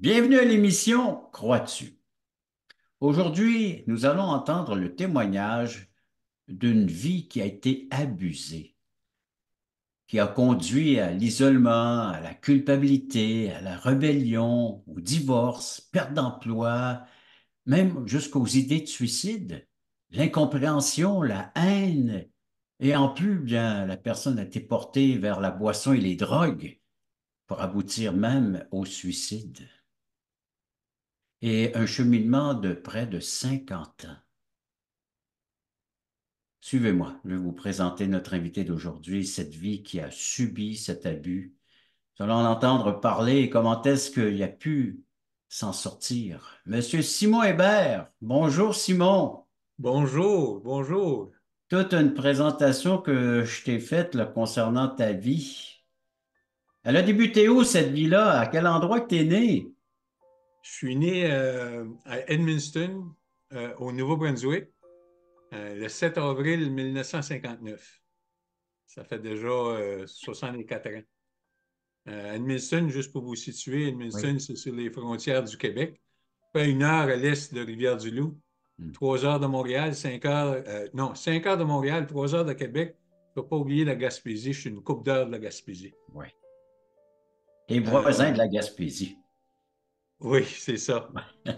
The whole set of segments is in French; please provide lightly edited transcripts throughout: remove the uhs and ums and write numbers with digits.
Bienvenue à l'émission Crois-tu? Aujourd'hui, nous allons entendre le témoignage d'une vie qui a été abusée, qui a conduit à l'isolement, à la culpabilité, à la rébellion, au divorce, perte d'emploi, même jusqu'aux idées de suicide, l'incompréhension, la haine, et en plus, bien, la personne a été portée vers la boisson et les drogues pour aboutir même au suicide. Et un cheminement de près de 50 ans. Suivez-moi, je vais vous présenter notre invité d'aujourd'hui, cette vie qui a subi cet abus. Nous allons l'entendre parler et comment est-ce qu'il a pu s'en sortir. Monsieur Simon Hébert, bonjour Simon. Bonjour, bonjour. Toute une présentation que je t'ai faite là, concernant ta vie. Elle a débuté où cette vie-là? À quel endroit que tu es né? Je suis né à Edmundston, au Nouveau-Brunswick, le 7 avril 1959. Ça fait déjà 64 ans. Edmundston, juste pour vous situer, Oui. Edmundston, c'est sur les frontières du Québec. Fait 1 heure à l'est de Rivière-du-Loup, Hmm. 3 heures de Montréal, 5 heures, non, 5 heures de Montréal, 3 heures de Québec. Il ne faut pas oublier la Gaspésie. Je suis une coupe d'heure de la Gaspésie. Oui. Les voisins de Euh, la Gaspésie. oui, c'est ça. Je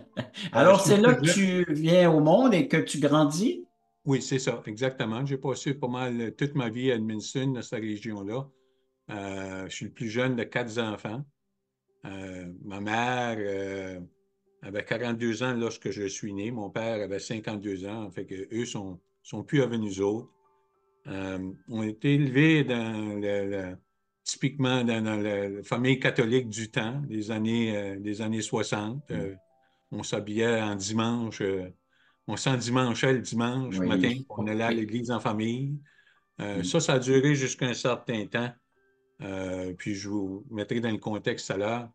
Alors, suis le c'est là plus que jeune. tu viens au monde et que tu grandis? Oui, c'est ça, exactement. J'ai passé pas mal toute ma vie à Edmundston, dans cette région-là. Je suis le plus jeune de 4 enfants. Ma mère avait 42 ans lorsque je suis né. Mon père avait 52 ans. Fait que eux sont plus avec nous autres. On a été élevés typiquement dans la famille catholique du temps, des années 60. Hmm. On s'habillait en dimanche. On s'endimanchait le dimanche matin, Oui, on allait à oui. l'église en famille. Hmm. Ça a duré jusqu'à un certain temps. Puis je vous mettrai dans le contexte à l'heure.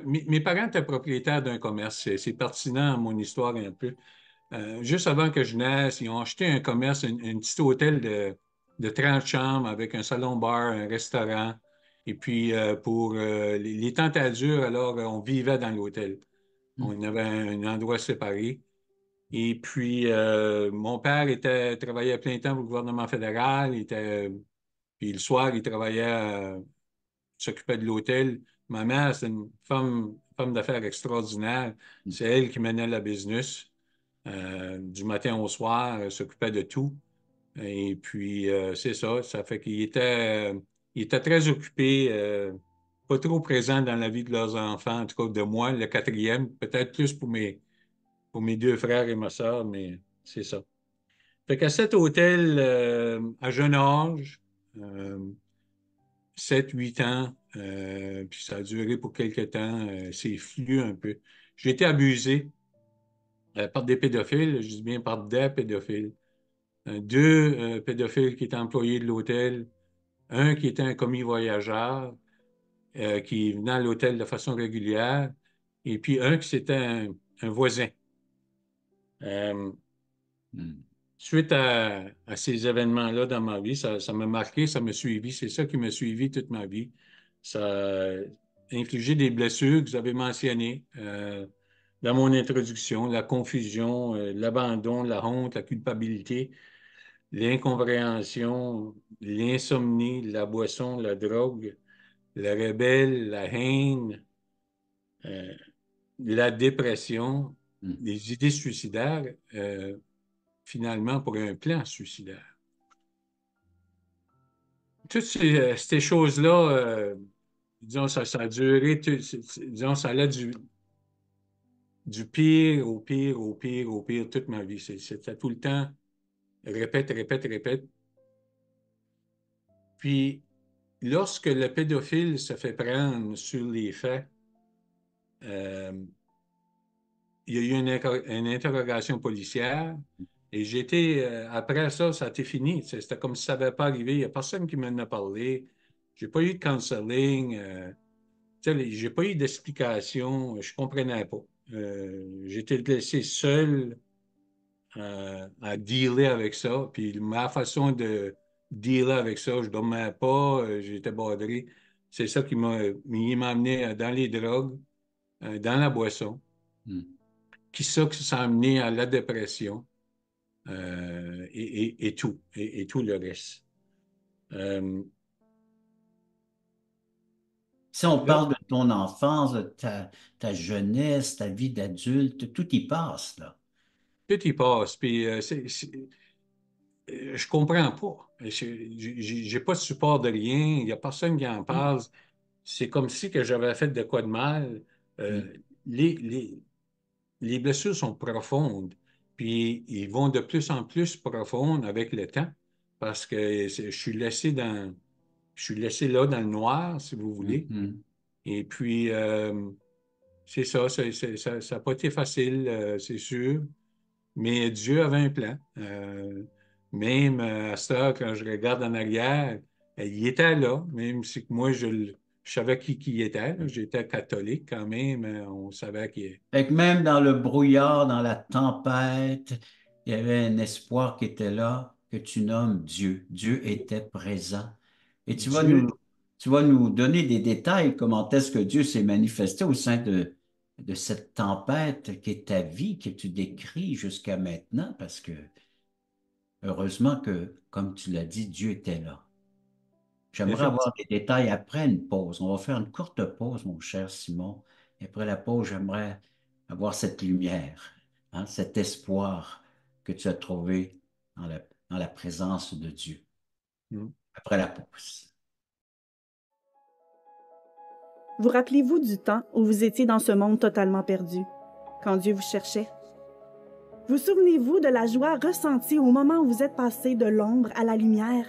Mes parents étaient propriétaires d'un commerce. C'est pertinent à mon histoire un peu. Juste avant que je naisse, ils ont acheté un commerce, un petit hôtel de 30 chambres avec un salon-bar, un restaurant. Et puis, pour les temps étaient durs, alors on vivait dans l'hôtel. Hmm. On avait un endroit séparé. Et puis, mon père travaillait à plein temps pour le gouvernement fédéral. Puis le soir, il travaillait, s'occupait de l'hôtel. Ma mère, c'est une femme d'affaires extraordinaire. C'est elle qui menait la business. Du matin au soir, elle s'occupait de tout. Et puis, c'est ça. Ça fait il était très occupé, pas trop présent dans la vie de leurs enfants, en tout cas de moi, le quatrième, peut-être plus pour mes deux frères et ma sœur, mais c'est ça. Fait qu'à cet hôtel, à jeune âge, euh, 7-8 ans, puis ça a duré pour quelques temps, c'est flou un peu. J'ai été abusé par des pédophiles, je dis bien par des pédophiles. Deux pédophiles qui étaient employés de l'hôtel, un qui était un commis voyageur, qui venait à l'hôtel de façon régulière, et puis un qui c'était un voisin. Euh, Hmm. Suite à ces événements-là dans ma vie, ça m'a marqué, ça m'a suivi. C'est ça qui m'a suivi toute ma vie. Ça a infligé des blessures que vous avez mentionnées dans mon introduction, la confusion, l'abandon, la honte, la culpabilité, l'incompréhension, l'insomnie, la boisson, la drogue, la rebelle, la haine, euh, la dépression, Hmm. les idées suicidaires, finalement pour un plan suicidaire. Toutes ces choses-là, disons, ça a duré, disons, ça allait du pire au pire, au pire, au pire, toute ma vie. C'était tout le temps, répète, répète, répète. Puis, lorsque le pédophile se fait prendre sur les faits, euh, il y a eu une interrogation policière et après ça, ça a été fini. C'était comme si ça n'avait pas arrivé. Il n'y a personne qui m'en a parlé. J'ai pas eu de counseling. J'ai pas eu d'explication, je comprenais pas. J'étais laissé seul à dealer avec ça. Puis ma façon de dealer avec ça, je dormais pas, j'étais badré. c'est ça il m'a amené dans les drogues, dans la boisson, Hmm. qui ça a amené à la dépression et tout le reste. Euh, Si on là, parle de ton enfance, de ta jeunesse, ta vie d'adulte, tout y passe, là. tout y passe, puis je comprends pas. J'ai pas de support de rien, il n'y a personne qui en Hmm. parle. C'est comme si que j'avais fait de quoi de mal. Hmm. Les, les, les blessures sont profondes, puis ils vont de plus en plus profondes avec le temps, parce que je suis laissé là dans le noir, si vous Hmm. voulez. Hmm. Et puis, c'est ça, ça n'a pas été facile, c'est sûr, mais Dieu avait un plan. Même à cette heure, quand je regarde en arrière, il était là, même si que moi, je savais qui il était. Là. J'étais catholique quand même, on savait qu'il Fait que même dans le brouillard, dans la tempête, il y avait un espoir qui était là, que tu nommes Dieu. Dieu était présent. Et Dieu, tu vas nous donner des détails, comment est-ce que Dieu s'est manifesté au sein de cette tempête qui est ta vie, que tu décris jusqu'à maintenant, parce que heureusement que, comme tu l'as dit, Dieu était là. J'aimerais avoir effectivement. des détails après une pause. On va faire une courte pause, mon cher Simon. Et après la pause, j'aimerais avoir cette lumière, hein, cet espoir que tu as trouvé dans la présence de Dieu. Après la pause. Vous rappelez-vous du temps où vous étiez dans ce monde totalement perdu, quand Dieu vous cherchait? Vous souvenez-vous de la joie ressentie au moment où vous êtes passé de l'ombre à la lumière,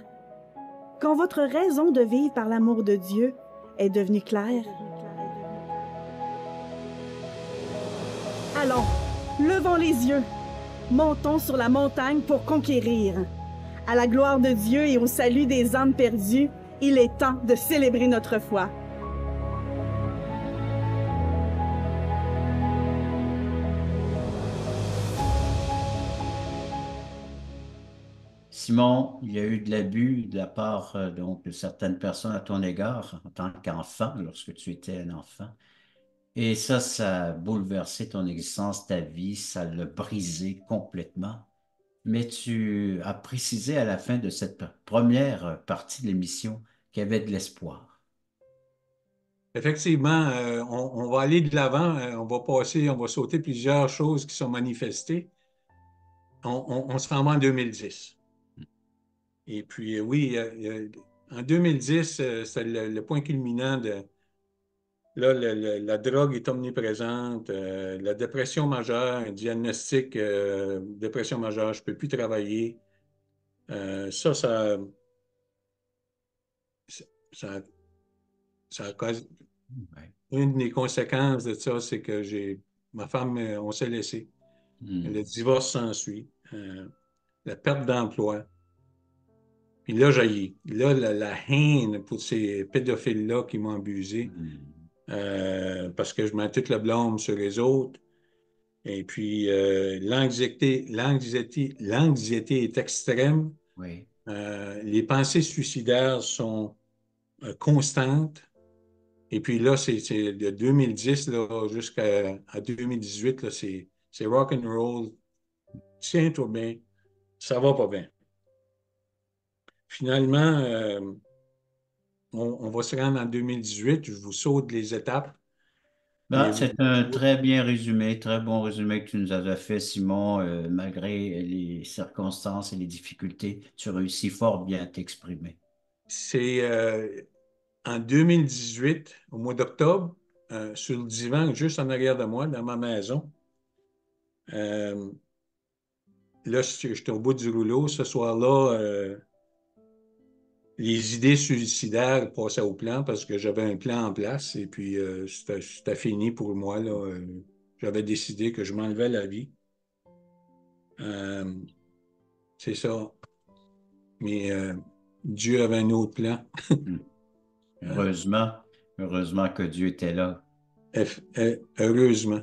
quand votre raison de vivre par l'amour de Dieu est devenue claire? Allons, levons les yeux, montons sur la montagne pour conquérir. À la gloire de Dieu et au salut des âmes perdues, il est temps de célébrer notre foi. Simon, il y a eu de l'abus de la part donc de certaines personnes à ton égard en tant qu'enfant, lorsque tu étais un enfant. Et ça a bouleversé ton existence, ta vie, ça l'a brisé complètement. Mais tu as précisé à la fin de cette première partie de l'émission qu'il y avait de l'espoir. Effectivement, on va aller de l'avant, on va sauter plusieurs choses qui sont manifestées. On se rend en 2010. Et puis, oui, en 2010, c'est le point culminant de, là, la drogue est omniprésente, la dépression majeure, un diagnostic dépression majeure, je ne peux plus travailler. Ça, ça, ça a causé- Ouais. une des conséquences de ça, c'est que ma femme, on s'est laissé. Le Hmm. divorce s'ensuit, la perte d'emploi. Puis là, jaillit. Là, la haine pour ces pédophiles-là qui m'ont abusé, Hmm. parce que je mets toute le blâme sur les autres. Et puis, l'anxiété est extrême. Oui. Les pensées suicidaires sont constantes. Et puis là, c'est de 2010 là, jusqu'à 2018, là, c'est rock and roll. Tiens-toi bien, ça va pas bien. Finalement, on va se rendre en 2018. Je vous saute les étapes. Mais Ben, c'est un très bien résumé, très bon résumé que tu nous as fait, Simon. Malgré les circonstances et les difficultés, tu réussis fort bien à t'exprimer. c'est en 2018, au mois d'octobre, sur le divan juste en arrière de moi, dans ma maison. Euh, Là, j'étais au bout du rouleau. Ce soir-là, les idées suicidaires passaient au plan parce que j'avais un plan en place et puis c'était fini pour moi, là. J'avais décidé que je m'enlevais la vie. Euh, c'est ça. Mais Dieu avait un autre plan. Hmm. Euh, Heureusement, heureusement que Dieu était là. heureusement,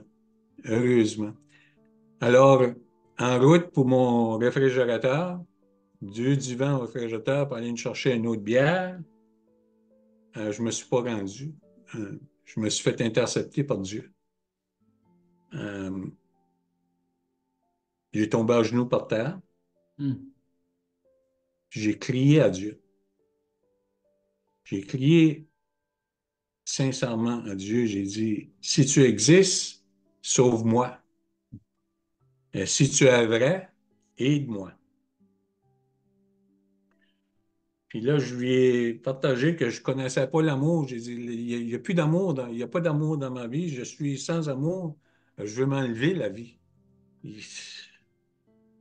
heureusement. Alors, en route pour mon réfrigérateur, du divan au réfrigérateur pour aller me chercher une autre bière. je ne me suis pas rendu. Je me suis fait intercepter par Dieu. J'ai tombé à genoux par terre. J'ai crié à Dieu. J'ai crié sincèrement à Dieu. J'ai dit, si tu existes, sauve-moi. Si tu es vrai, aide-moi. Puis là, je lui ai partagé que je ne connaissais pas l'amour. J'ai dit, il n'y a plus d'amour, il n'y a pas d'amour dans ma vie. Je suis sans amour. Je veux m'enlever la vie.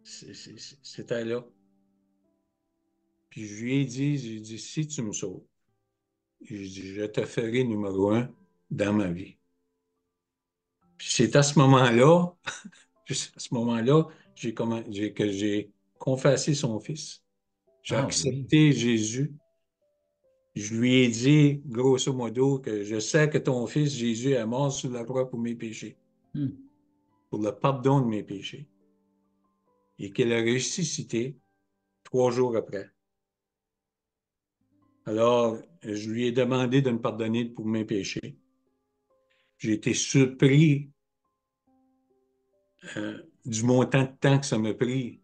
C'était là. Puis je lui ai dit, j'ai dit, si tu me sauves, j'ai dit, je te ferai numéro un dans ma vie. Puis c'est à ce moment-là, juste à ce moment-là, que j'ai confessé son fils. J'ai Ah oui. accepté Jésus. Je lui ai dit, grosso modo, que je sais que ton fils Jésus est mort sur la croix pour mes péchés, pour le pardon de mes péchés, et qu'il a ressuscité 3 jours après. Alors, je lui ai demandé de me pardonner pour mes péchés. J'ai été surpris du montant de temps que ça m'a pris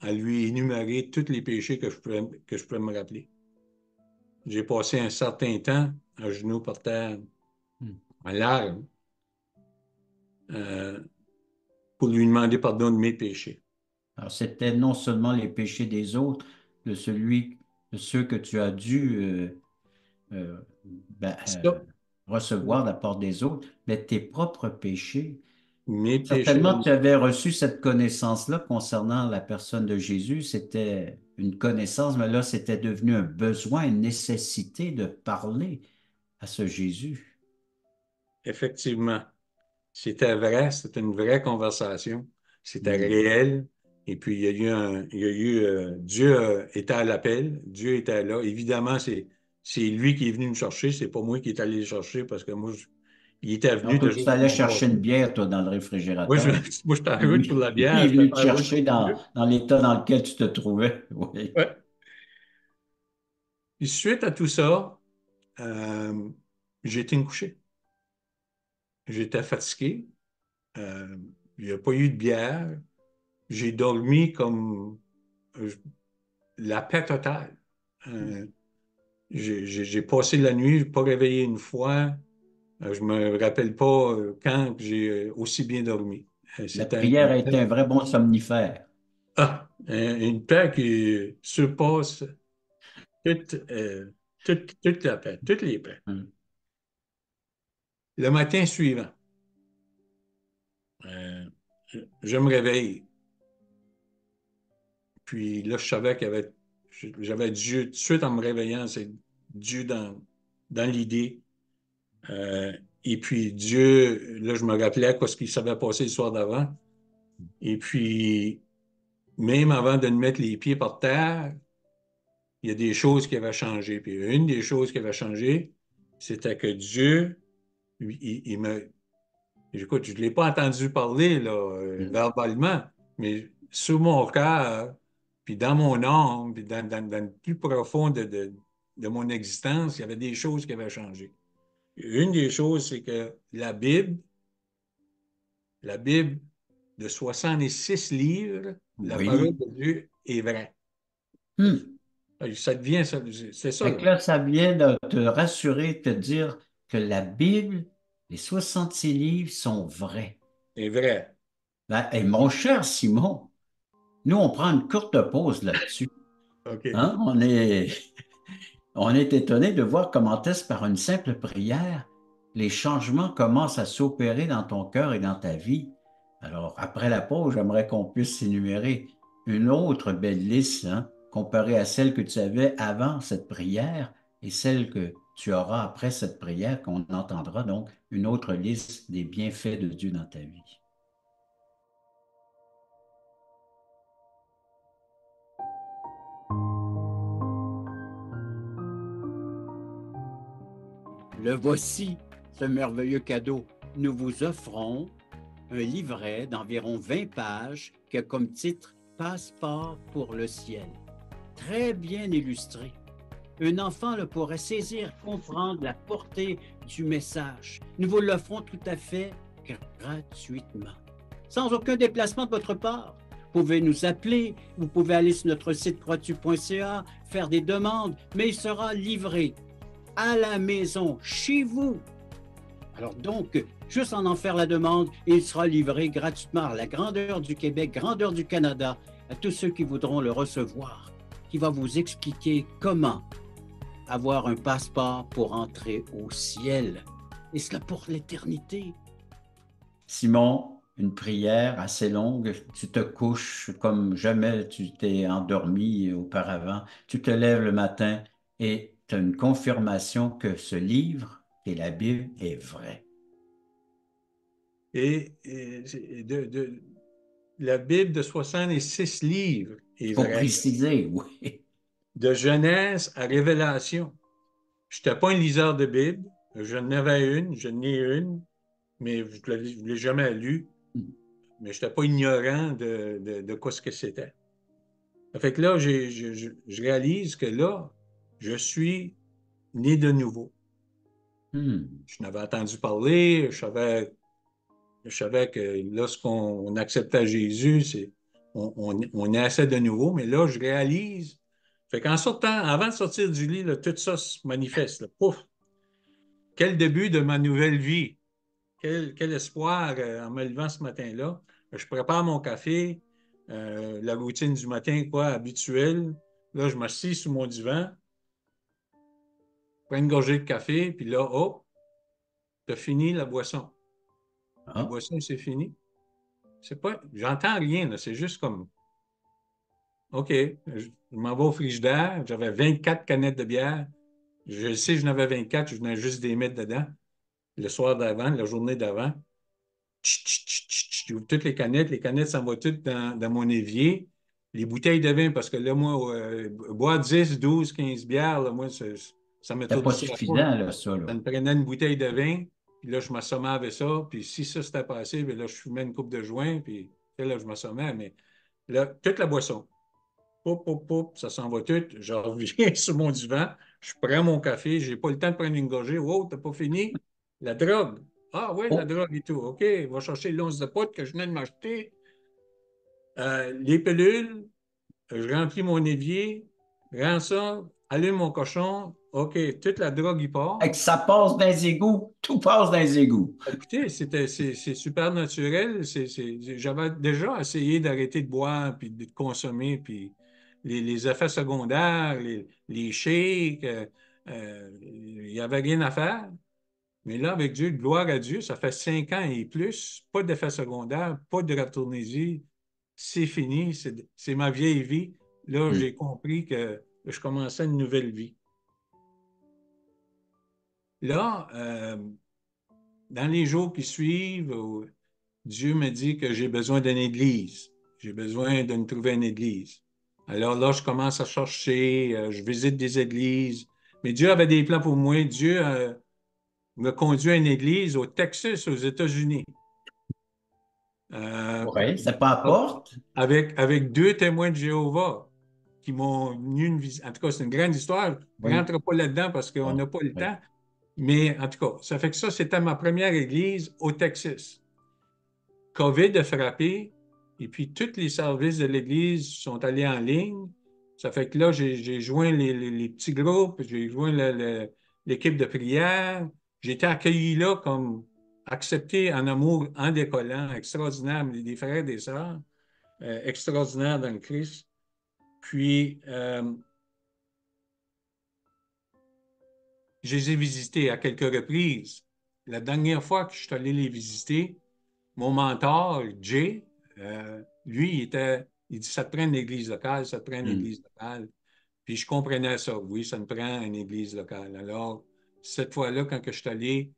à lui énumérer tous les péchés que je pouvais me rappeler. J'ai passé un certain temps à genoux par terre, en larmes, pour lui demander pardon de mes péchés. Alors, c'était non seulement les péchés des autres, de ceux que tu as dû euh, ben, Ça, recevoir de la part des autres, mais tes propres péchés. mes péchés. Certainement, tu avais reçu cette connaissance-là concernant la personne de Jésus. C'était une connaissance, mais là, c'était devenu un besoin, une nécessité de parler à ce Jésus. Effectivement, c'était vrai, c'était une vraie conversation, c'était Hmm. réel. Et puis, Dieu était à l'appel, Dieu était là. Évidemment, c'est lui qui est venu me chercher, c'est pas moi qui est allé le chercher parce que il était Alors, venu toi, tu déjà dans allais mon chercher une passé. bière, toi, dans le Moi, réfrigérateur. moi, j'étais en Et route pour lui, la lui bière, est j'étais venu te pas en route chercher pour Dieu. dans l'état dans lequel tu te trouvais. Oui. Ouais. Puis, suite à tout ça, euh, j'ai été me coucher. J'étais fatigué. Euh, il n'y a pas eu de bière. J'ai dormi comme euh, la paix totale. Euh, j'ai passé la nuit, je n'ai pas réveillé une fois. Je ne me rappelle pas quand j'ai aussi bien dormi. La C'était prière a été un vrai bon somnifère. une paix qui surpasse toute, toute la paix, toutes les paix. Hmm. Le matin suivant, euh, je me réveille. Puis là, je savais j'avais Dieu tout de suite en me réveillant, c'est Dieu dans l'idée. Et puis Dieu, là, je me rappelais ce qui s'avait passé le soir d'avant. Et puis, même avant de me mettre les pieds par terre, il y a des choses qui avaient changé. Puis une des choses qui avait changé, c'était que Dieu, il me... Écoute, je ne l'ai pas entendu parler là, Hmm. verbalement, mais sur mon cœur, puis dans mon âme, puis dans le plus profond de mon existence, il y avait des choses qui avaient changé. Une des choses, c'est que la Bible de 66 livres, la parole Oui. de Dieu est vraie. Hmm. Ça devient ça, c'est ça, Fait là. que là, ça vient de te rassurer, te dire que la Bible, les 66 livres sont vrais. C'est vrai. Ben, et mon cher Simon, nous, on prend une courte pause là-dessus. OK. Hein? On est étonné de voir comment est-ce par une simple prière, les changements commencent à s'opérer dans ton cœur et dans ta vie. Alors, après la pause, j'aimerais qu'on puisse énumérer une autre belle liste, hein, comparée à celle que tu avais avant cette prière et celle que tu auras après cette prière, qu'on entendra donc une autre liste des bienfaits de Dieu dans ta vie. Le voici, ce merveilleux cadeau. Nous vous offrons un livret d'environ 20 pages qui a comme titre Passeport pour le ciel. Très bien illustré. Un enfant le pourrait saisir, comprendre la portée du message. Nous vous l'offrons tout à fait gratuitement, sans aucun déplacement de votre part. Vous pouvez nous appeler, vous pouvez aller sur notre site croatu.ca, faire des demandes, mais il sera livré à la maison, chez vous. Alors donc, juste en faire la demande, et il sera livré gratuitement à la grandeur du Québec, grandeur du Canada, à tous ceux qui voudront le recevoir, qui va vous expliquer comment avoir un passeport pour entrer au ciel, et cela pour l'éternité. Simon, une prière assez longue, tu te couches comme jamais tu t'es endormi auparavant, tu te lèves le matin et tu as une confirmation que ce livre, qui est la Bible, est vrai. Et la Bible de 66 livres est Il faut vraie. préciser, oui. De Genèse à Révélation. Je n'étais pas un liseur de Bible. Je n'avais une, je n'ai une, mais je ne l'ai jamais lue. Mais je n'étais pas ignorant de quoi ce que c'était. Fait que là, je réalise que là, je suis né de nouveau. Je n'avais entendu parler, je savais que lorsqu'on acceptait Jésus, on naissait de nouveau, mais là, je réalise. Fait qu'en sortant, avant de sortir du lit, là, tout ça se manifeste. Là. Pouf! Quel début de ma nouvelle vie! Quel espoir en me levant ce matin-là. Je prépare mon café, la routine du matin, quoi, habituelle. Là, je m'assis sur mon divan, prends une gorgée de café, puis là, hop, t'as fini la boisson. La boisson, c'est fini. C'est pas, j'entends rien, là, c'est juste comme, OK, je m'en vais au frigidaire, j'avais 24 canettes de bière. Je sais, j'en avais 24, je venais juste des mettre dedans. Le soir d'avant, la journée d'avant. J'ouvre toutes les canettes s'en vont toutes dans mon évier. Les bouteilles de vin, parce que là, moi, boire 10, 12, 15 bières, là, moi, ça C'est pas m'étourdissait suffisant, pas. là, ça, là. Ça me prenait une bouteille de vin, puis là, je m'assommais avec ça, puis si ça s'était passé, bien là, je fumais une coupe de joint, puis là, je m'assommais, mais là, toute la boisson. Poup, poup, poup, ça s'en va tout. Je reviens sur mon divan, je prends mon café, j'ai pas le temps de prendre une gorgée. Wow, t'as pas fini? La drogue. Ah oui, la drogue et tout. OK, va chercher l'once de pote que je venais de m'acheter. Les pilules, je remplis mon évier, rends ça, allume mon cochon. OK, toute la drogue y part. Et que ça passe dans les égouts, tout passe dans les égouts. Écoutez, c'est super naturel. J'avais déjà essayé d'arrêter de boire puis de consommer, puis les effets secondaires, les shakes, il n'y avait rien à faire. Mais là, avec Dieu, gloire à Dieu, ça fait 5 ans et plus, pas d'effets secondaires, pas de ratournésie. C'est fini, c'est ma vieille vie. Là, j'ai compris que je commençais une nouvelle vie. Là, dans les jours qui suivent, Dieu me dit que j'ai besoin d'une église. J'ai besoin de me trouver une église. Alors là, je commence à chercher, je visite des églises. Mais Dieu avait des plans pour moi. Dieu me conduit à une église au Texas, aux États-Unis. Oui, ça pas apporte. Avec 2 témoins de Jéhovah qui m'ont venu une visite. En tout cas, c'est une grande histoire. Je ne rentre pas là-dedans parce qu'on n'a pas le temps. Mais en tout cas, ça fait que ça, c'était ma première église au Texas. COVID a frappé, et puis tous les services de l'Église sont allés en ligne. Ça fait que là, j'ai joint les petits groupes, j'ai joint l'équipe de prière. J'ai été accueilli là comme accepté en amour en décollant, extraordinaire, des frères et des sœurs, extraordinaire dans le Christ. Puis, je les ai visités à quelques reprises. La dernière fois que je suis allé les visiter, mon mentor, Jay, lui, il dit, ça te prend une église locale, ça te prend une église locale. Puis je comprenais ça, oui, ça me prend une église locale. Alors, cette fois-là, quand que je suis allé,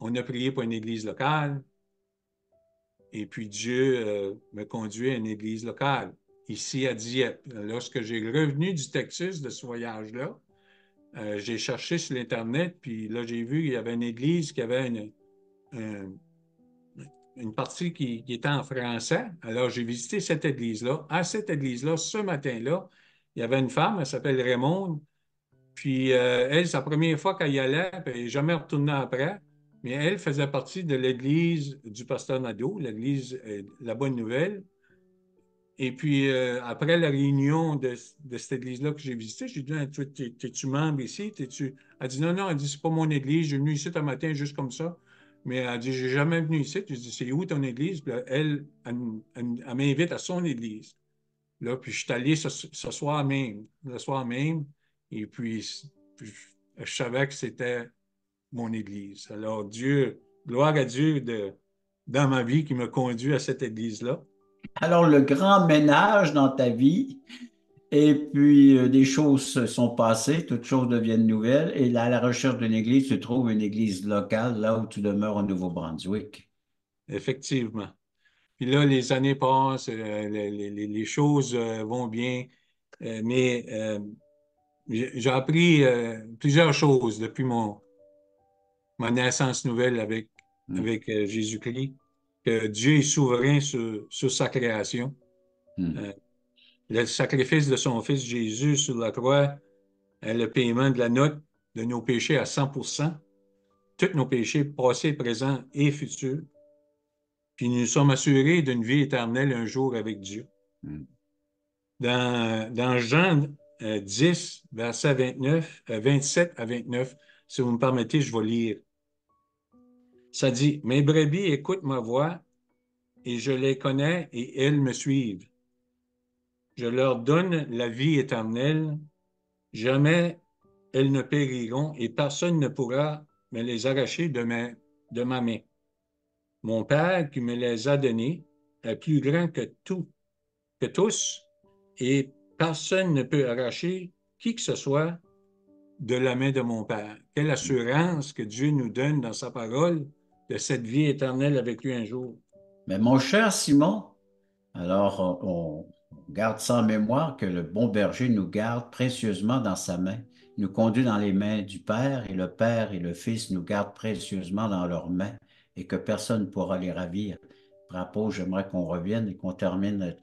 on a prié pour une église locale. Et puis Dieu me conduit à une église locale, ici à Dieppe. Lorsque j'ai revenu du Texas, de ce voyage-là, j'ai cherché sur l'Internet, puis là, j'ai vu qu'il y avait une église qui avait une partie qui était en français. Alors, j'ai visité cette église-là. À cette église-là, ce matin-là, il y avait une femme, elle s'appelle Raymonde. Puis elle, sa première fois qu'elle y allait, puis elle n'est jamais retournée après, mais elle faisait partie de l'église du pasteur Nadeau, l'église La Bonne Nouvelle. Et puis, après la réunion de cette église-là que j'ai visitée, j'ai dit, ah, t'es-tu membre ici? Elle dit, non, non, elle dit, c'est pas mon église, j'ai venu ici un matin juste comme ça. Mais elle dit, j'ai jamais venu ici. Je dis, c'est où ton église? Puis là, elle m'invite à son église. Là, puis je suis allé ce soir même, le soir même, et puis je savais que c'était mon église. Alors, Dieu, gloire à Dieu dans ma vie qui me conduit à cette église-là. Alors, le grand ménage dans ta vie, et puis des choses se sont passées, toutes choses deviennent nouvelles, et là, à la recherche d'une église, tu trouves une église locale, là où tu demeures au Nouveau-Brunswick. Effectivement. Puis là, les années passent, les choses vont bien, mais j'ai appris plusieurs choses depuis ma naissance nouvelle Hmm. avec Jésus-Christ, que Dieu est souverain sur sa création. Hmm. Euh, le sacrifice de son Fils Jésus sur la croix est le paiement de la note de nos péchés à 100%, tous nos péchés passés, présents et futurs. Puis nous sommes assurés d'une vie éternelle un jour avec Dieu. Hmm. Dans Jean 10, versets 27 à 29, si vous me permettez, je vais lire. Ça dit, mes brebis écoutent ma voix et je les connais et elles me suivent. Je leur donne la vie éternelle. Jamais elles ne périront et personne ne pourra me les arracher de ma main. Mon Père qui me les a donnés est plus grand que tous, et personne ne peut arracher qui que ce soit de la main de mon Père. Quelle assurance que Dieu nous donne dans sa parole de cette vie éternelle avec lui un jour. Mais mon cher Simon, alors on garde ça en mémoire que le bon berger nous garde précieusement dans sa main, nous conduit dans les mains du Père, et le Père et le Fils nous gardent précieusement dans leurs mains, et que personne ne pourra les ravir. Rapport, j'aimerais qu'on revienne et qu'on termine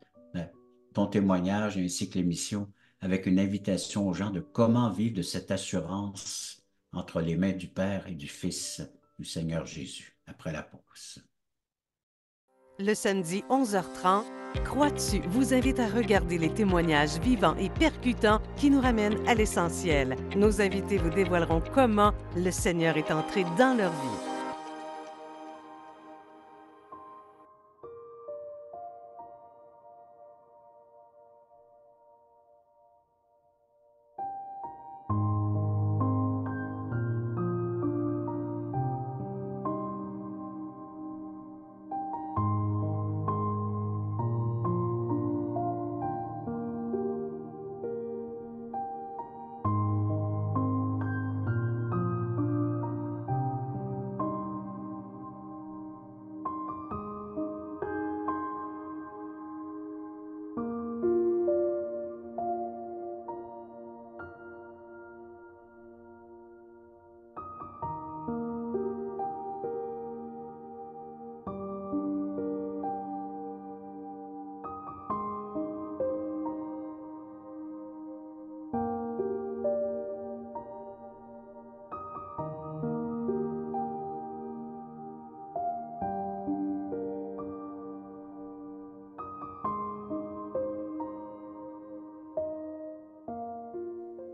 ton témoignage ainsi que l'émission avec une invitation aux gens de comment vivre de cette assurance entre les mains du Père et du Fils du Seigneur Jésus après la pause. Le samedi 11h30, Crois-tu vous invite à regarder les témoignages vivants et percutants qui nous ramènent à l'essentiel. Nos invités vous dévoileront comment le Seigneur est entré dans leur vie.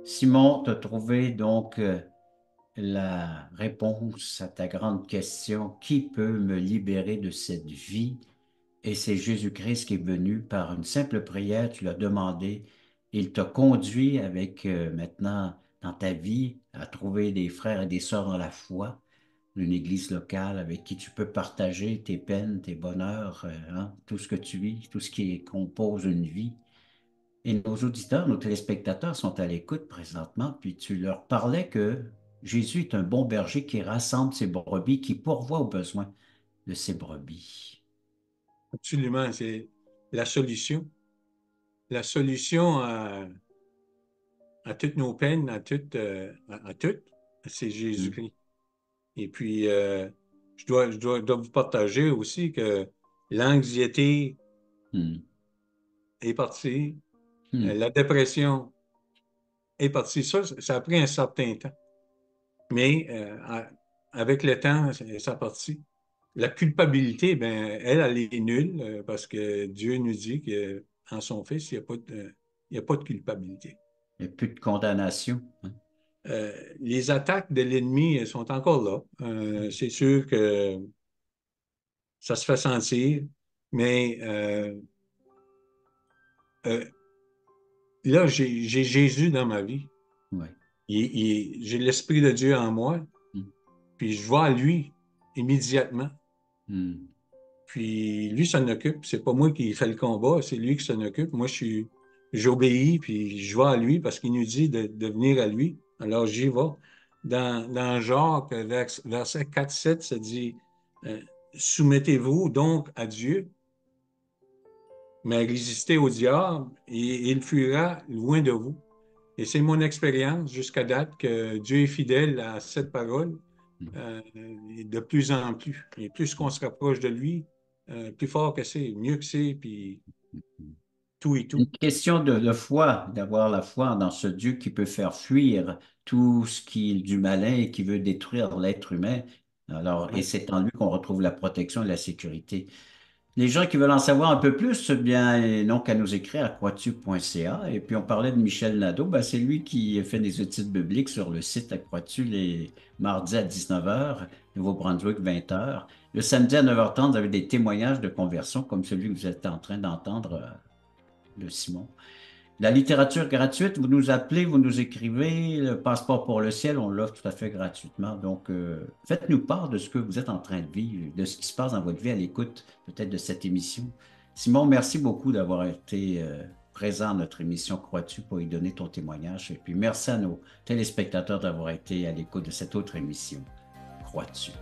Simon, tu as trouvé donc la réponse à ta grande question, qui peut me libérer de cette vie? Et c'est Jésus-Christ qui est venu par une simple prière, tu l'as demandé, il t'a conduit avec maintenant dans ta vie à trouver des frères et des sœurs dans la foi, une église locale avec qui tu peux partager tes peines, tes bonheurs, hein, tout ce que tu vis, tout ce qui compose une vie. Et nos auditeurs, nos téléspectateurs sont à l'écoute présentement, puis tu leur parlais que Jésus est un bon berger qui rassemble ses brebis, qui pourvoit aux besoins de ses brebis. Absolument, c'est la solution. La solution à toutes nos peines, à toutes, c'est Hmm. Jésus-Christ. Et puis, je dois vous partager aussi que l'anxiété Hmm. est partie, Hmm. la dépression est parti. Ça a pris un certain temps. Mais avec le temps, ça a parti. La culpabilité, ben, elle est nulle parce que Dieu nous dit qu'en son Fils, il n'y a pas de culpabilité. Il n'y a plus de condamnation. Hein. Les attaques de l'ennemi sont encore là. C'est sûr que ça se fait sentir, mais là, j'ai Jésus dans ma vie. Ouais. J'ai l'Esprit de Dieu en moi, puis je vois à lui immédiatement. Puis lui s'en occupe. C'est pas moi qui fais le combat, c'est lui qui s'en occupe. Moi, j'obéis, puis je vais à lui parce qu'il nous dit de venir à lui. Alors, j'y vais. Dans Jacques, verset 4-7, ça dit soumettez-vous donc à Dieu, mais résistez au diable et il fuira loin de vous. Et c'est mon expérience jusqu'à date que Dieu est fidèle à cette parole et de plus en plus. Et plus qu'on se rapproche de lui, plus fort que c'est, mieux que c'est, puis tout et tout. Une question de foi, d'avoir la foi dans ce Dieu qui peut faire fuir tout ce qui est du malin et qui veut détruire l'être humain. Alors, et c'est en lui qu'on retrouve la protection et la sécurité. Les gens qui veulent en savoir un peu plus, eh bien, n'ont qu'à nous écrire à croixtu.ca. Et puis, on parlait de Michel Nadeau. Ben, c'est lui qui fait des études bibliques sur le site à Croixtu les mardis à 19 h, Nouveau-Brunswick 20 h. Le samedi à 9 h 30, vous avez des témoignages de conversion comme celui que vous êtes en train d'entendre de Simon. La littérature gratuite, vous nous appelez, vous nous écrivez, le passeport pour le ciel, on l'offre tout à fait gratuitement. Donc, faites-nous part de ce que vous êtes en train de vivre, de ce qui se passe dans votre vie à l'écoute peut-être de cette émission. Simon, merci beaucoup d'avoir été présent à notre émission Crois-tu pour y donner ton témoignage. Et puis, merci à nos téléspectateurs d'avoir été à l'écoute de cette autre émission Crois-tu.